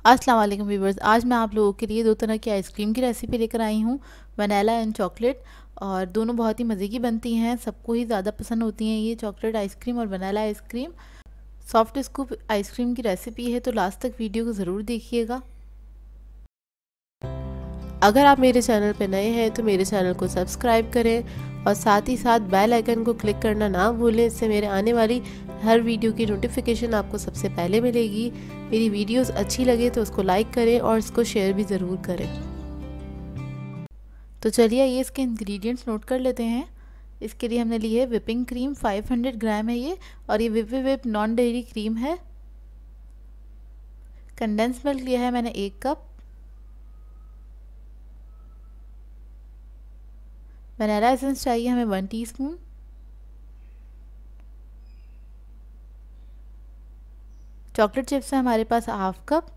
अस्सलाम वालेकुम व्यूवर्स। आज मैं आप लोगों के लिए दो तरह की आइसक्रीम की रेसिपी लेकर आई हूँ, वनीला एंड चॉकलेट। और दोनों बहुत ही मज़े की बनती हैं, सबको ही ज़्यादा पसंद होती हैं ये चॉकलेट आइसक्रीम और vanilla ice cream. Soft scoop ice cream की रेसिपी है, तो लास्ट तक वीडियो को ज़रूर देखिएगा। अगर आप मेरे चैनल पर नए हैं तो मेरे चैनल को सब्सक्राइब करें और साथ ही साथ बेल आइकन को क्लिक करना ना भूलें। इससे मेरे आने वाली हर वीडियो की नोटिफिकेशन आपको सबसे पहले मिलेगी। मेरी वीडियोस अच्छी लगे तो उसको लाइक करें और इसको शेयर भी ज़रूर करें। तो चलिए ये इसके इंग्रेडिएंट्स नोट कर लेते हैं। इसके लिए हमने ली है विपिंग क्रीम, 500 ग्राम है ये, और ये विप नॉन डेयरी क्रीम है। कंडेंस मिल्क लिया है मैंने 1 कप। वनीला एसेंस चाहिए हमें 1 टीस्पून। चॉकलेट चिप्स है हमारे पास 1/2 कप।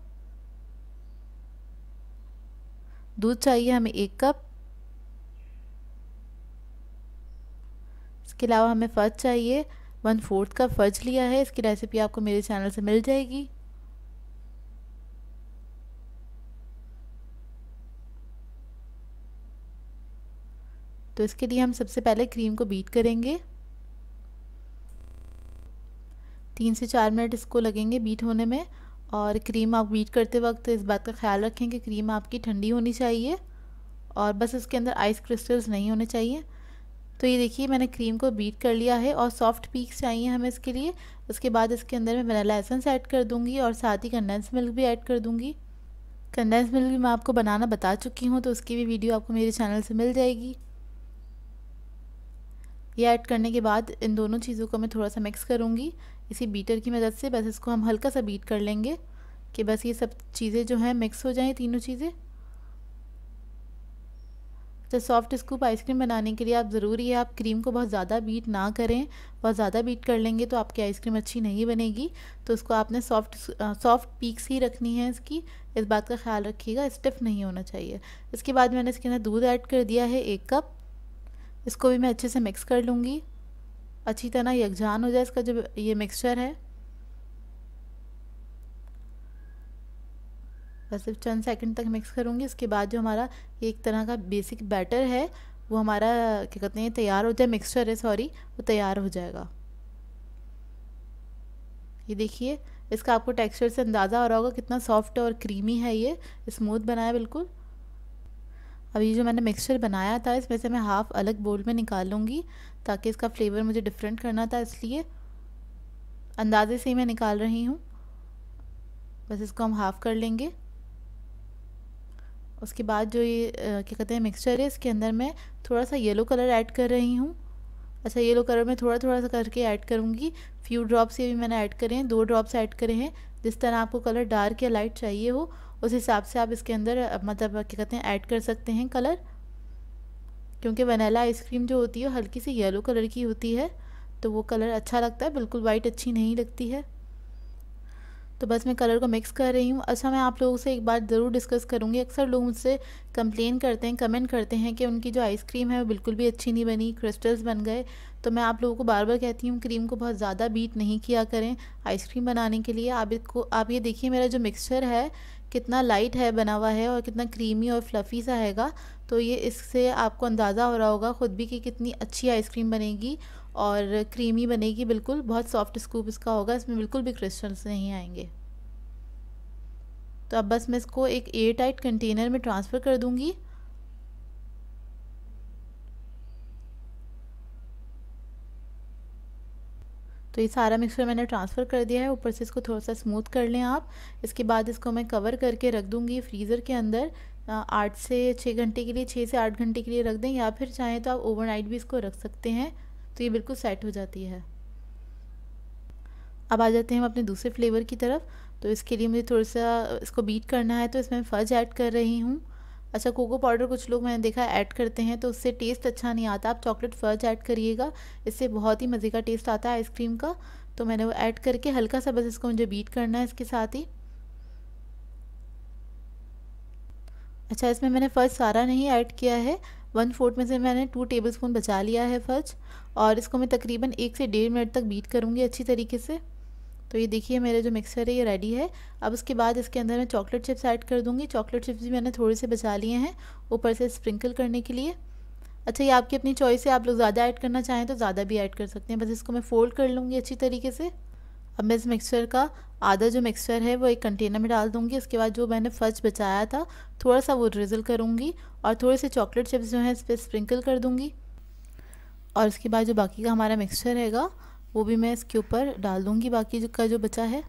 दूध चाहिए हमें 1 कप। इसके अलावा हमें फज चाहिए, 1/4 कप फज लिया है। इसकी रेसिपी आपको मेरे चैनल से मिल जाएगी। तो इसके लिए हम सबसे पहले क्रीम को बीट करेंगे। 3 से 4 मिनट इसको लगेंगे बीट होने में। और क्रीम आप बीट करते वक्त इस बात का ख्याल रखें कि क्रीम आपकी ठंडी होनी चाहिए और बस इसके अंदर आइस क्रिस्टल्स नहीं होने चाहिए। तो ये देखिए मैंने क्रीम को बीट कर लिया है और सॉफ्ट पीक्स चाहिए हमें इसके लिए। उसके बाद इसके अंदर मैं वनीला एसेंस ऐड कर दूंगी और साथ ही कंडेंस मिल्क भी ऐड कर दूंगी। कंडेंस मिल्क भी मैं आपको बनाना बता चुकी हूँ, तो उसकी भी वीडियो आपको मेरे चैनल से मिल जाएगी। ये ऐड करने के बाद इन दोनों चीज़ों को मैं थोड़ा सा मिक्स करूँगी इसी बीटर की मदद से। बस इसको हम हल्का सा बीट कर लेंगे कि बस ये सब चीज़ें जो हैं मिक्स हो जाएं, तीनों चीज़ें। तो सॉफ्ट स्कूप आइसक्रीम बनाने के लिए आप ज़रूरी है आप क्रीम को बहुत ज़्यादा बीट ना करें। बहुत ज़्यादा बीट कर लेंगे तो आपकी आइसक्रीम अच्छी नहीं बनेगी। तो उसको आपने सॉफ्ट पीक्स ही रखनी है इसकी, इस बात का ख्याल रखिएगा, स्टिफ नहीं होना चाहिए। इसके बाद मैंने इसके अंदर दूध ऐड कर दिया है 1 कप। इसको भी मैं अच्छे से मिक्स कर लूँगी, अच्छी तरह यकजान हो जाए इसका जो ये मिक्सचर है। बस सिर्फ चंद सेकंड तक मिक्स करूँगी। इसके बाद जो हमारा एक तरह का बेसिक बैटर है वो हमारा क्या कहते हैं तैयार हो जाए, मिक्सचर है सॉरी, वो तैयार हो जाएगा। ये देखिए इसका आपको टेक्सचर से अंदाज़ा हो रहा होगा कितना सॉफ्ट और क्रीमी है, ये स्मूथ बना है बिल्कुल। अब ये जो मैंने मिक्सचर बनाया था इसमें से मैं हाफ़ अलग बोल में निकाल लूँगी ताकि इसका फ्लेवर मुझे डिफरेंट करना था, इसलिए अंदाजे से ही मैं निकाल रही हूँ। बस इसको हम हाफ़ कर लेंगे। उसके बाद जो ये क्या कहते हैं मिक्सचर है इसके अंदर मैं थोड़ा सा येलो कलर ऐड कर रही हूँ। अच्छा, येलो कलर में थोड़ा थोड़ा सा करके ऐड करूँगी। फ्यू ड्रॉप्स ये भी मैंने ऐड करे हैं, 2 ड्रॉप्स ऐड करे हैं। जिस तरह आपको कलर डार्क या लाइट चाहिए हो उस हिसाब से आप इसके अंदर मतलब क्या कहते हैं ऐड कर सकते हैं कलर। क्योंकि वनीला आइसक्रीम जो होती है हल्की सी येलो कलर की होती है, तो वो कलर अच्छा लगता है, बिल्कुल वाइट अच्छी नहीं लगती है। तो बस मैं कलर को मिक्स कर रही हूँ। अच्छा, मैं आप लोगों से एक बात ज़रूर डिस्कस करूँगी। अक्सर लोग मुझसे कंप्लेन करते हैं, कमेंट करते हैं कि उनकी जो आइसक्रीम है वो बिल्कुल भी अच्छी नहीं बनी, क्रिस्टल्स बन गए। तो मैं आप लोगों को बार बार कहती हूँ क्रीम को बहुत ज़्यादा बीट नहीं किया करें आइसक्रीम बनाने के लिए। आप ये देखिए मेरा जो मिक्सचर है कितना लाइट है बना हुआ है और कितना क्रीमी और फ्लफ़ी सा हैगा। तो ये इससे आपको अंदाज़ा हो रहा होगा ख़ुद भी कि कितनी अच्छी आइसक्रीम बनेगी और क्रीमी बनेगी, बिल्कुल बहुत सॉफ्ट स्कूप इसका होगा, इसमें बिल्कुल भी क्रिस्टल्स नहीं आएंगे। तो अब बस मैं इसको एक एयर टाइट कंटेनर में ट्रांसफ़र कर दूंगी। तो ये सारा मिक्सचर मैंने ट्रांसफ़र कर दिया है। ऊपर से इसको थोड़ा सा स्मूथ कर लें आप। इसके बाद इसको मैं कवर करके रख दूँगी फ्रीज़र के अंदर 8 से 6 घंटे के लिए, 6 से 8 घंटे के लिए रख दें, या फिर चाहें तो आप ओवरनाइट भी इसको रख सकते हैं, तो ये बिल्कुल सेट हो जाती है। अब आ जाते हैं हम अपने दूसरे फ्लेवर की तरफ। तो इसके लिए मुझे थोड़ा सा इसको बीट करना है, तो इसमें फ़ज ऐड कर रही हूँ। अच्छा, कोको पाउडर कुछ लोग मैंने देखा ऐड करते हैं तो उससे टेस्ट अच्छा नहीं आता। आप चॉकलेट फ़ज ऐड करिएगा, इससे बहुत ही मज़े का टेस्ट आता है आइसक्रीम का। तो मैंने वो ऐड करके हल्का सा बस इसको मुझे बीट करना है इसके साथ ही। अच्छा, इसमें मैंने फ़ज सारा नहीं ऐड किया है, 1/4 में से मैंने 2 टेबलस्पून बचा लिया है फ़ज। और इसको मैं तकरीबन 1 से 1.5 मिनट तक बीट करूँगी अच्छी तरीके से। तो ये देखिए मेरे जो मिक्सचर है ये रेडी है। अब उसके बाद इसके अंदर मैं चॉकलेट चिप्स ऐड कर दूँगी। चॉकलेट चिप्स भी मैंने थोड़े से बचा लिए हैं ऊपर से स्प्रिंकल करने के लिए। अच्छा, ये आपकी अपनी चॉइस है, आप लोग ज़्यादा ऐड करना चाहें तो ज़्यादा भी ऐड कर सकते हैं। बस इसको मैं फ़ोल्ड कर लूँगी अच्छी तरीके से। अब मैं इस मिक्सचर का आधा जो मिक्सचर है वो एक कंटेनर में डाल दूँगी। उसके बाद जो मैंने फज बचाया था थोड़ा सा वो ड्रिज़ल करूँगी और थोड़े से चॉकलेट चिप्स जो हैं इस पर स्प्रिंकल कर दूँगी। और उसके बाद जो बाकी का हमारा मिक्सचर हैगा वो भी मैं इसके ऊपर डाल दूँगी, बाकी जो बचा है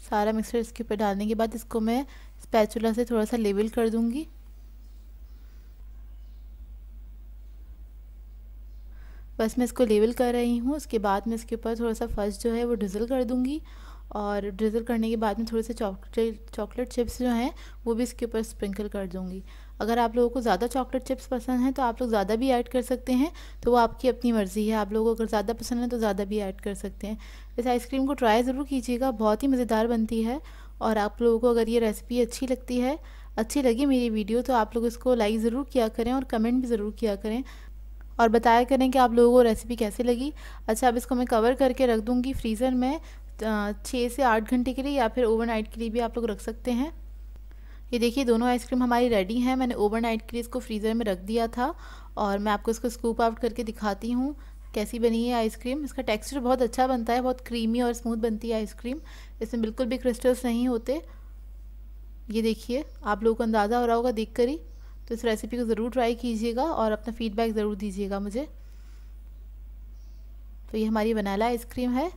सारा मिक्सचर इसके ऊपर डालने के बाद इसको मैं स्पैचुला से थोड़ा सा लेवल कर दूँगी। बस मैं इसको लेवल कर रही हूँ। उसके बाद मैं इसके ऊपर थोड़ा सा फर्स्ट जो है वो ड्रिज़ल कर दूँगी और ड्रिज़ल करने के बाद में थोड़े से चॉकलेट चिप्स जो हैं वो भी इसके ऊपर स्प्रिंकल कर दूँगी। अगर आप लोगों को ज़्यादा चॉकलेट चिप्स पसंद हैं तो आप लोग ज़्यादा भी ऐड कर सकते हैं, तो वो आपकी अपनी मर्ज़ी है। आप लोगों को अगर ज़्यादा पसंद है तो ज़्यादा भी ऐड कर सकते हैं। इस आइसक्रीम को ट्राई ज़रूर कीजिएगा, बहुत ही मज़ेदार बनती है। और आप लोगों को अगर ये रेसिपी अच्छी लगती है, अच्छी लगी मेरी वीडियो, तो आप लोग इसको लाइक ज़रूर किया करें और कमेंट भी ज़रूर किया करें और बताया करें कि आप लोगों को रेसिपी कैसी लगी। अच्छा, अब इसको मैं कवर करके रख दूँगी फ्रीज़र में 6 से 8 घंटे के लिए, या फिर ओवरनाइट के लिए भी आप लोग रख सकते हैं। ये देखिए दोनों आइसक्रीम हमारी रेडी हैं। मैंने ओवरनाइट के लिए इसको फ्रीज़र में रख दिया था और मैं आपको इसको स्कूप आउट करके दिखाती हूँ कैसी बनी है आइसक्रीम। इसका टेक्सचर बहुत अच्छा बनता है, बहुत क्रीमी और स्मूथ बनती है आइसक्रीम। इसमें बिल्कुल भी क्रिस्टल्स नहीं होते। ये देखिए, आप लोगों को अंदाज़ा हो रहा होगा देख कर ही। तो इस रेसिपी को ज़रूर ट्राई कीजिएगा और अपना फ़ीडबैक ज़रूर दीजिएगा मुझे। तो ये हमारी वनीला आइसक्रीम है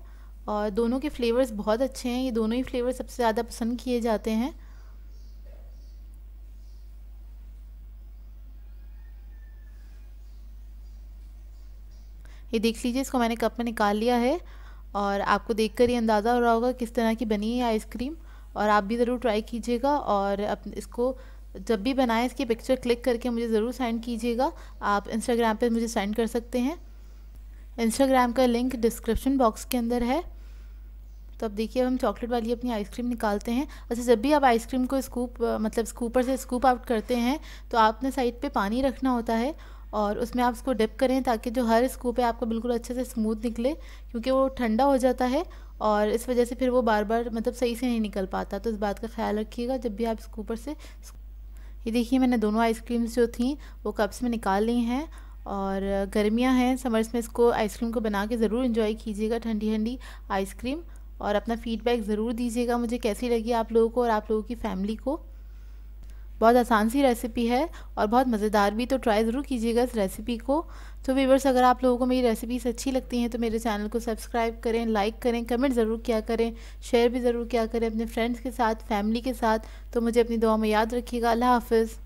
और दोनों के फ्लेवर्स बहुत अच्छे हैं। ये दोनों ही फ्लेवर सबसे ज़्यादा पसंद किए जाते हैं। ये देख लीजिए, इसको मैंने कप में निकाल लिया है और आपको देखकर ही अंदाज़ा हो रहा होगा किस तरह की बनी है आइसक्रीम। और आप भी ज़रूर ट्राई कीजिएगा और इसको जब भी बनाएं इसकी पिक्चर क्लिक करके मुझे ज़रूर सेंड कीजिएगा। आप इंस्टाग्राम पे मुझे सेंड कर सकते हैं। इंस्टाग्राम का लिंक डिस्क्रिप्शन बॉक्स के अंदर है। तो अब देखिए, हम चॉकलेट वाली अपनी आइसक्रीम निकालते हैं। अच्छा, जब भी आप आइसक्रीम को स्कूपर से स्कूप आउट करते हैं तो आपने साइड पे पानी रखना होता है और उसमें आप उसको डिप करें ताकि जो हर स्कूप है आपका बिल्कुल अच्छे से स्मूथ निकले, क्योंकि वो ठंडा हो जाता है और इस वजह से फिर वो बार बार सही से नहीं निकल पाता। तो इस बात का ख्याल रखिएगा जब भी आप स्कूपर से। ये देखिए, मैंने दोनों आइसक्रीम्स जो थी वो कप्स में निकाल ली हैं। और गर्मियाँ हैं, समर्स में इसको आइसक्रीम को बना के ज़रूर इंजॉय कीजिएगा, ठंडी ठंडी आइसक्रीम। और अपना फ़ीडबैक ज़रूर दीजिएगा मुझे कैसी लगी आप लोगों को और आप लोगों की फैमिली को। बहुत आसान सी रेसिपी है और बहुत मज़ेदार भी, तो ट्राई ज़रूर कीजिएगा इस रेसिपी को। तो व्यूअर्स, अगर आप लोगों को मेरी रेसिपीज अच्छी लगती हैं तो मेरे चैनल को सब्सक्राइब करें, लाइक करें, कमेंट ज़रूर किया करें, शेयर भी ज़रूर किया करें अपने फ्रेंड्स के साथ, फैमिली के साथ। तो मुझे अपनी दुआ में याद रखिएगा। अल्लाह हाफ़िज़।